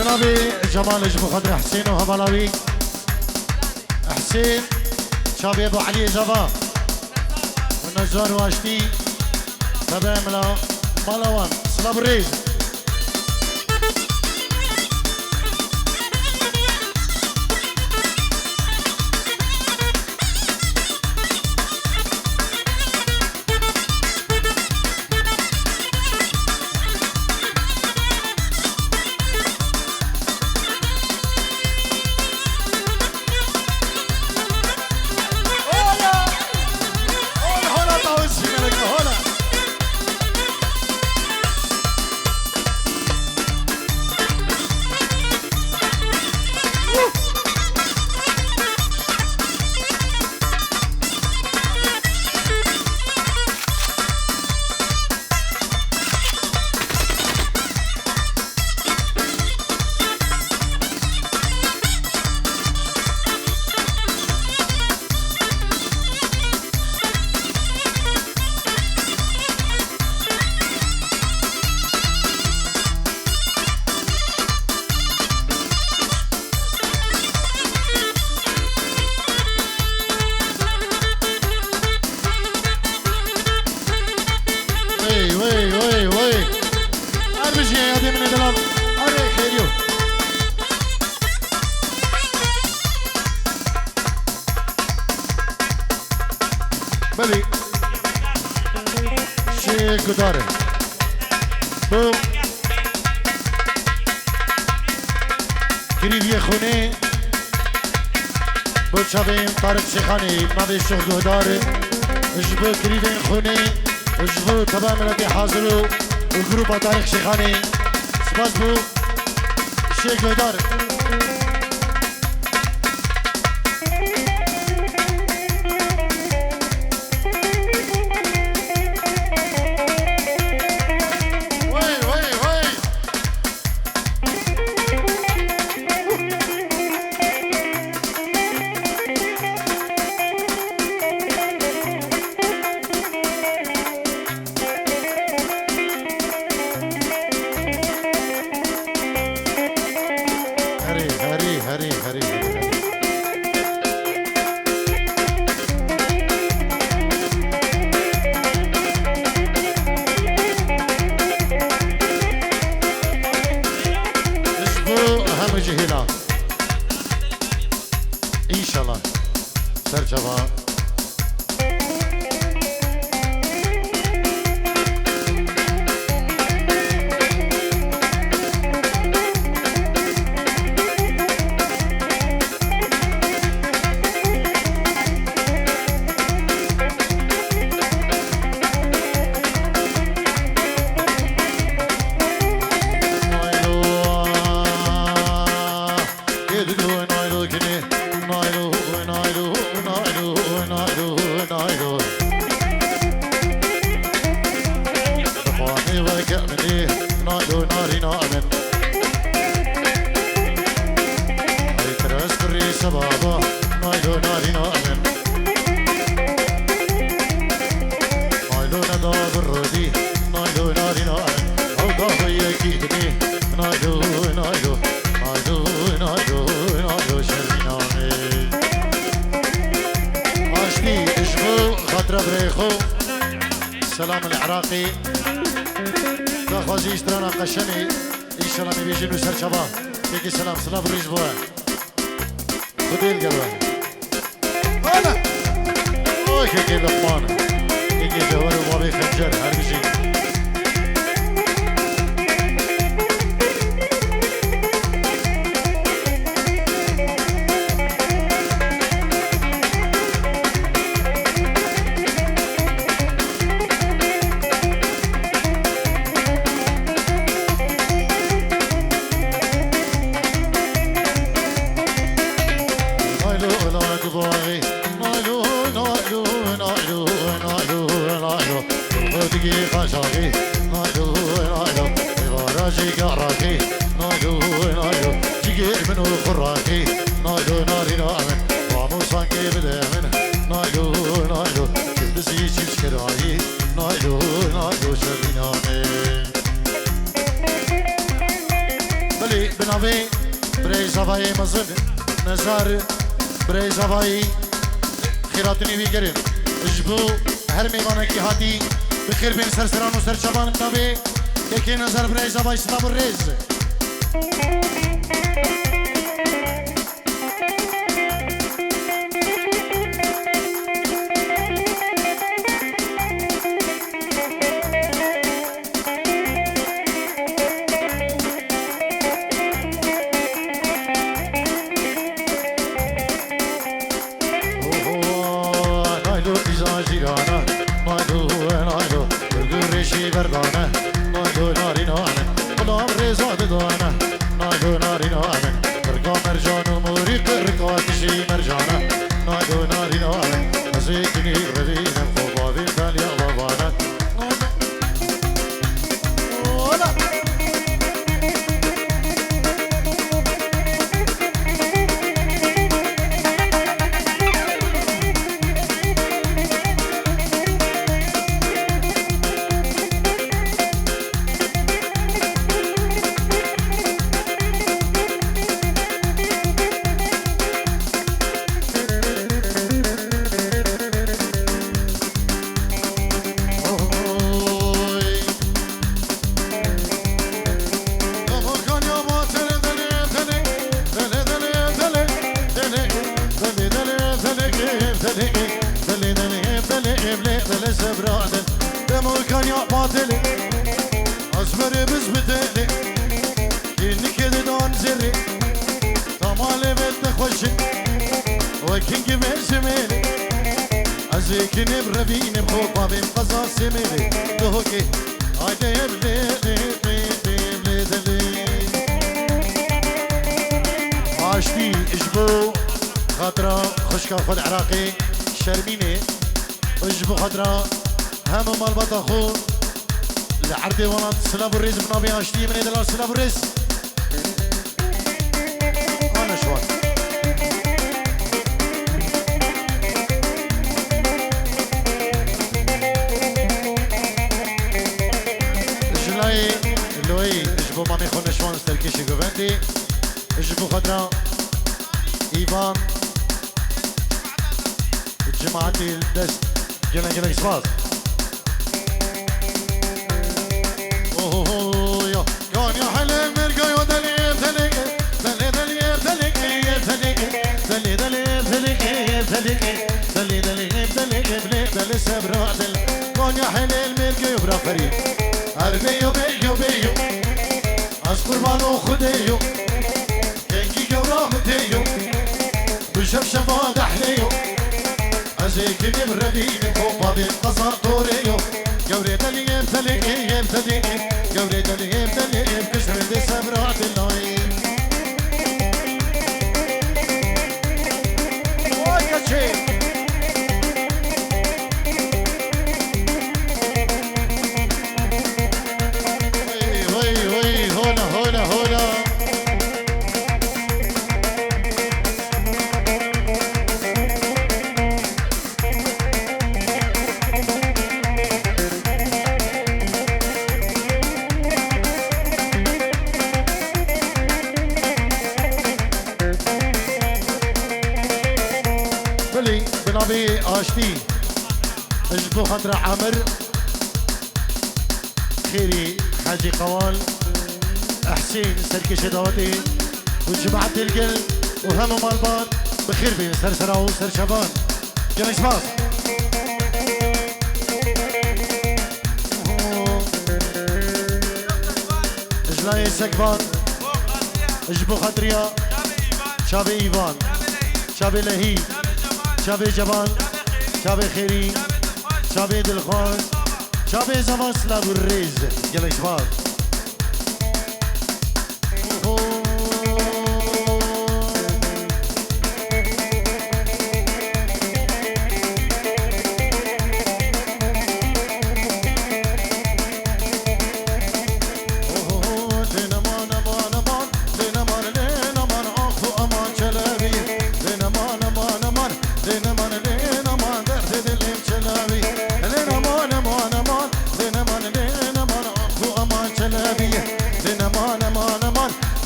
جنابي جمالج بخاطر حسين وهبلاوي حسين شابي ابو علي زبا والنجار واشتي تبع ملوان صلاب الريز بلي شي قداره بو كريبيه خونه بو شابين طارق شيخاني ما بيشوف قداره اجبو كريبين خونه اجبو تمام الذي حاضروا الجروب طارق شيخاني سباس بو شي قداره سلام العراقي داخوزي اشترانا قشني ان شاء الله نبيجي نسر شباب بيجي سلام سلام الريز بوا خدي القلوة انا اوه كيكي لقمان كيكي جواري وبابي خنجر هربجي نبي بري زفاي مزن نزار بري زفاي خيراتني بيقرن اجبو هر ميمانه کی هاتی بخیر بین سرسران و سرچبان نبی یکی نظر برای زبای سلام الرز بردانه ناگو ناری نانه غلام رضا ددانه ناگو ناری نانه برگا مرجان و موری قرقاتشی مرجانه ناگو ناری نانه مزیکنی روینم خوباوی دالیا بابانه عاشتي اجبو خاطرة خشكا خد عراقي شرميني اجبو خاطرة هم مال بطاخو لعردي ولاد سلاب الرز بنابي عاشتي من دلال سلاب الرز انا شوان جلاي لوي اجبو مامي خون شوان ستركيشي قوبندي اجبو خاطرة ايفان جماعتي الدست جنا اسفاز اوه يا كان يا حلال مرقا يا دليل دليل دليل دليل دليل دليل دليل دليل دليل دليل سبرا دل كان يا حلال مرقا يبرا فريد اربيو بيو بيو از قربانو خديو كنكي قورا مديو بشبشب دحليو ازيك نبردين فوق بالقصا طوريو قوري دليم دليم دليم قوري دليم دليم كسر دي سبرات اللايم واي كشي وي هولا بنابي عاشتي اجبو خاطر عامر خيري حاجي قوال حسين سركش دواتي وجماعة القلب وهم مالبان بخير بين سرسرة وسر شبان جميع سباس اجلاي سكبان اجبو خاطريا شابي ايفان شابي لهي شابي جبان شابي خيري شابي دلخوان شابي زمان سلاب الرز جميع سباس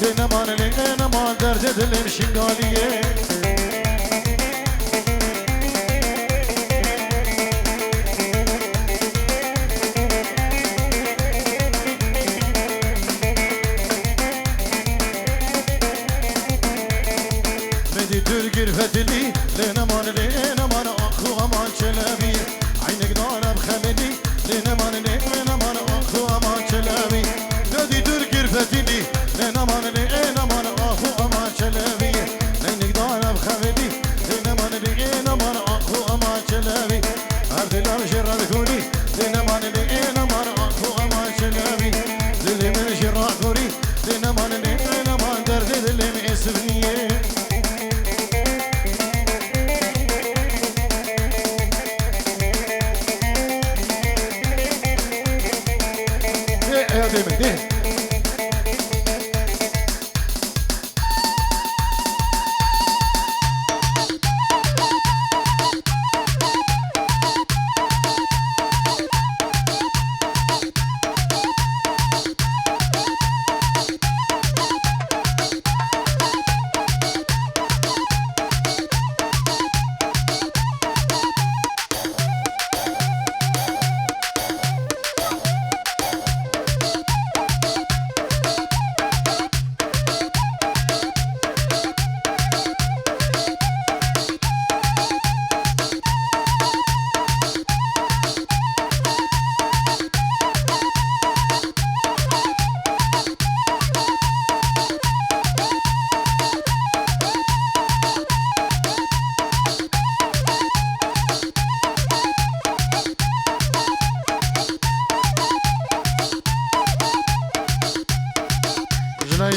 لنمان درد دلم شنگالیه مدی ترگیر فتلی لنمان آخو امان چلبی عینک دارم خملی لنمان آخو امان چلبی مدی ترگیر فتلی لنمان آخو امان چلبی عینک دارم خملی لنمان آخو امان چلبی هر دلم شرار کنی لنمان آخو امان چلبی دل من شرار کنی لنمان درد دلم اسفنیه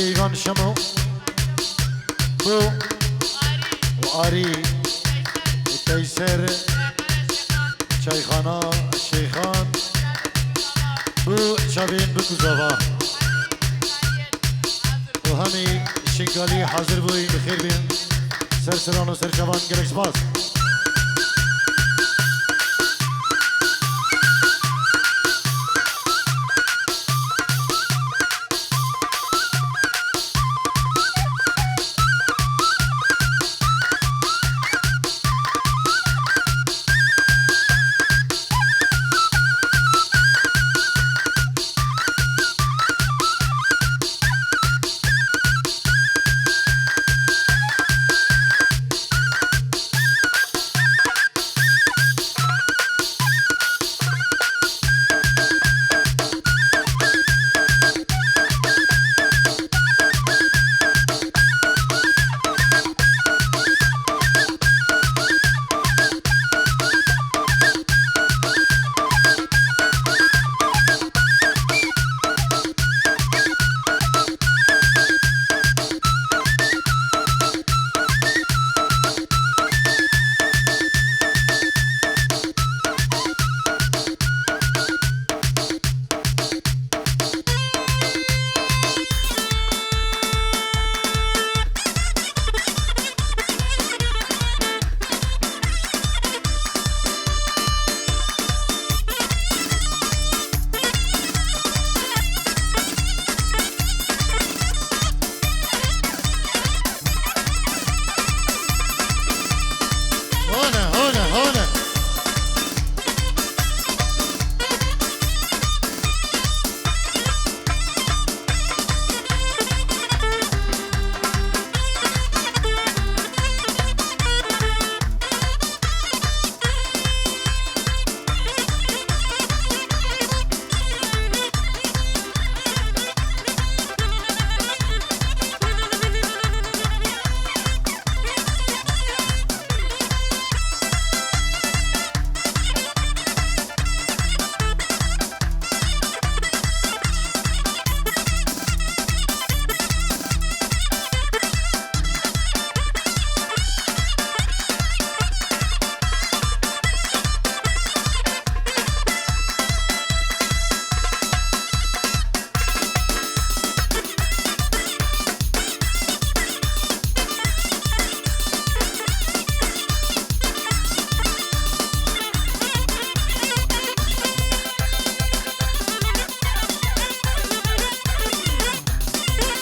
ایگان شمو بو و آری تیسر چایخانا شیخان بو شبین بو کزاوا و همی شنگالی حاضر بوی بخیر بین سر سران و سر جوان گلک سپاس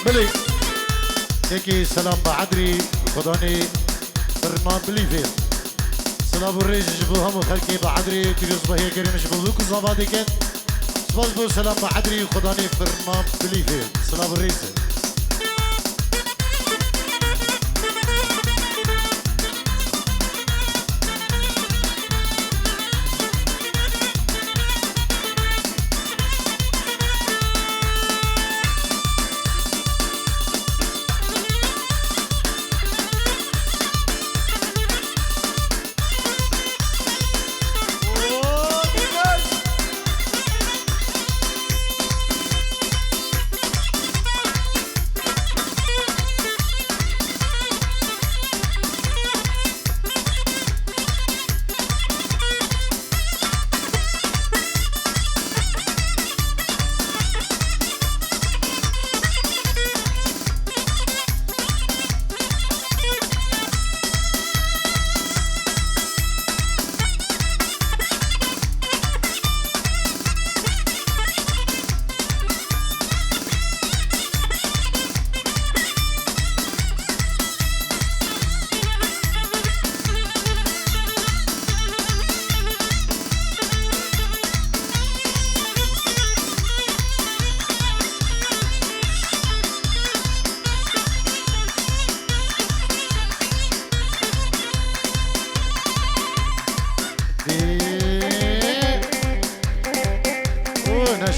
بلی يكي سلام بعدري خداني فرمان بليفيل سلام الريج جبو همو خلقي بعدري تريز بهي كريم جبو بوكو زبادي كن سباز بو سلام بعدري خداني فرمان بليفيل سلام الريج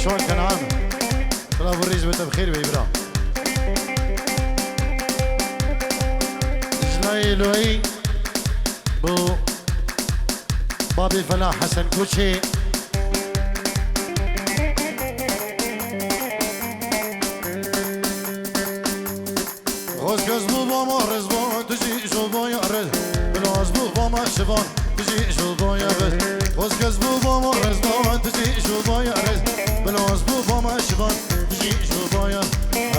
شلون كان عامل طلب الريز بخير بيبرا جناي لوي بو بابي الفلاح حسن كوتشي غوز كزبو بوما رزبون تجي شوبو يا رز بلوزبو بوما شبون تجي شوبو يا رز غوز كزبو بوما رزبون تجي شوبو يا رز بلوز بو فما شبان تجي شوفايا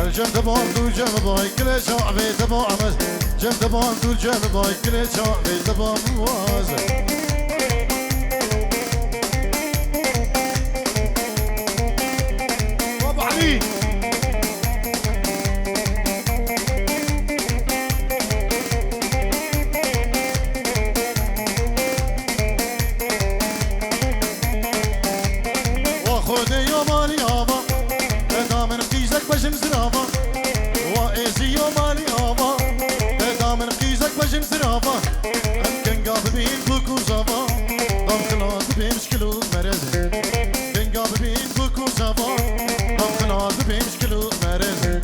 الجم تبان دول جم باي كل شعبي تبا عمز جم تبان دول جم باي كل شعبي تبا مواز بابا علي بجم زرافة وإيزي يومالي آفا دا من قيزك بجم زرافة كن قاب بين بوكو زافا دام خلاص بمشكلو مرز كن قاب بين بوكو زافا دام خلاص بمشكلو مرز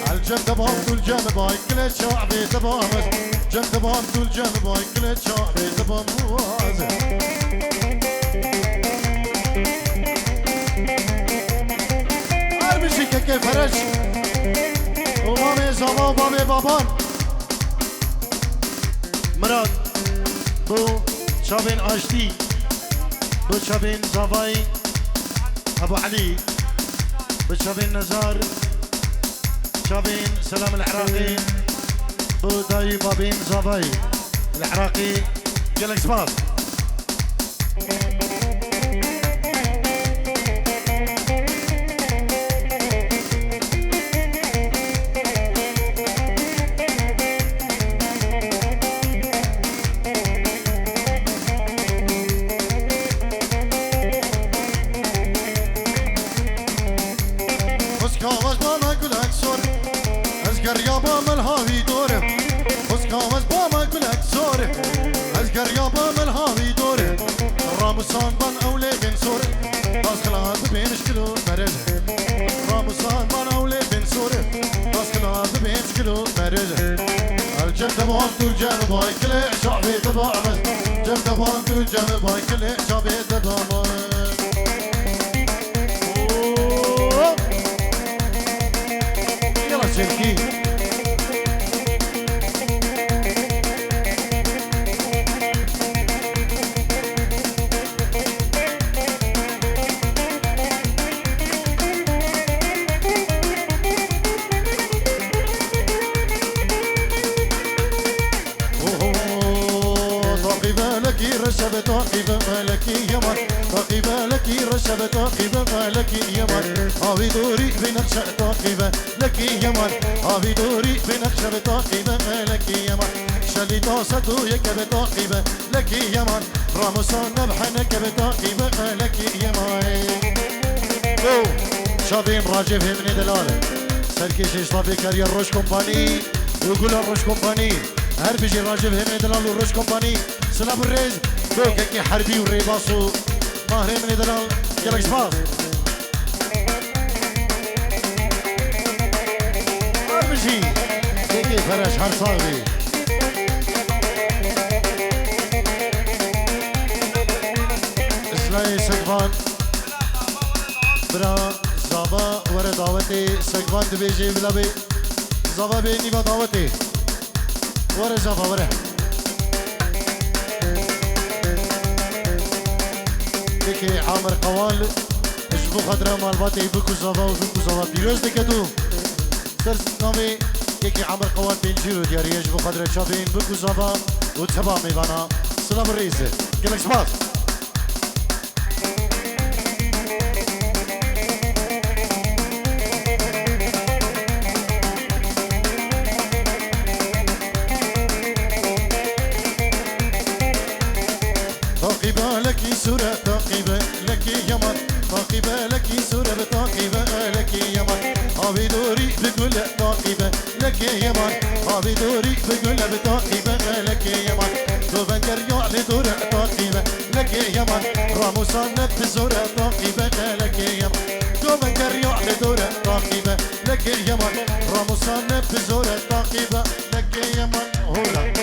عالجم تبان طول جم باي كل شعبي تبامز جم تبان طول جم باي كل شعبي تبامز که فرش امام زما بابی بابان مراد بو شابين آشتی بو شابين زوای ابو علي بو شابين نزار شابين سلام العراقي بو داي بابين زوای العراقي جلك سباط راموسان بان أولي بن سوري باس خلاص بيمشكلو مرز راموسان بان أولي بن سوري باس خلاص بيمشكلو مرز الجم تبان طول جم باي كل شعبي تبامز جم تبان طول جم باي كل شعبي تبامز يلا شركي رشبت عقب مالك يمر عقب لك رشبت عقب مالك يمن هاوي دوري بنقشة طاقبة لك يمن هاوي دوري بنقشة طاقبة لك يمن شلي تصدو يك بطاقبة لك يمن راموسان نبحنك بطاقبة لك يمن شابين راجب همني دلالة سركيش اشطابي كارير روش كومباني ويقول الروش كومباني هر بيجي راجب همني دلال والروش كومباني سلام الريز دوكي حربي والريباسو ماهر همني دلال يلك سباس هر بيجي كيكي فرش هر صاغي اسلاي سقفان برا زابا ورا دعوتي سقفان دبيجي بلا بي زابا بيني با دعوتي ورا زابا ورا ديكي عامر قوال اشبو خضرا مالباتي بكو زابا وبكو زابا بيروز دكتو سرس نامي ديكي عامر قوال بينجيرو دياري اشبو خضرا شابين بكو زابا وتبا ميبانا سلام الرئيس كلك سباس طاقبة لك سورة طاقبة لك يمن طاقبة لك سورة بطاقبة لك يمن هاوي دوري بقول طاقبة لك يمن هاوي دوري بقول بطاقبة لك يمن دوبنجر يعلي دورة طاقبة لك يمن راموسان بزورة طاقبة لك يمن دوبنجر يعلي دورة طاقبة لك يمن راموسان بزورة طاقبة لك يمن هولا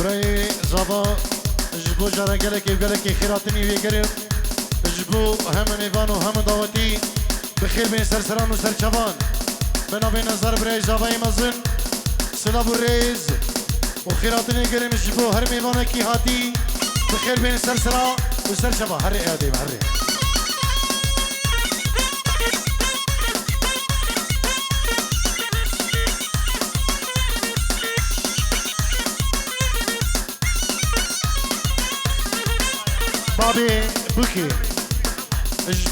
برای زبا جبو جرا گلکی خیراتنی وی گرم جبو هم نیوان و هم دعوتی بخیر بین سرسران و سرچوان بنا بین نظر برای زبای مزن سلاب و ریز و خیراتنی گرم جبو هر میوان کی هاتی بخیر بین سرسران و سرچوان هر اعدیم هر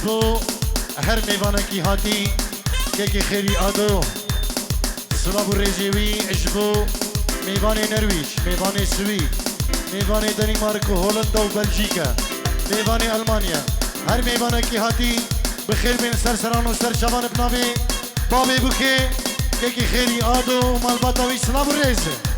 اجبو هر میوانه کی هاتی که خیری آدو سلاب رجوی اجبو میوان نرویج میوان سوئد میوان دنمارک و هلند و بلژیکا میوان آلمانیا هر میوانه کی هاتی بخیر بین سرسران و سرچوان بنابه بابه بکه که خیری آدو مالباتا وی سلاب رجه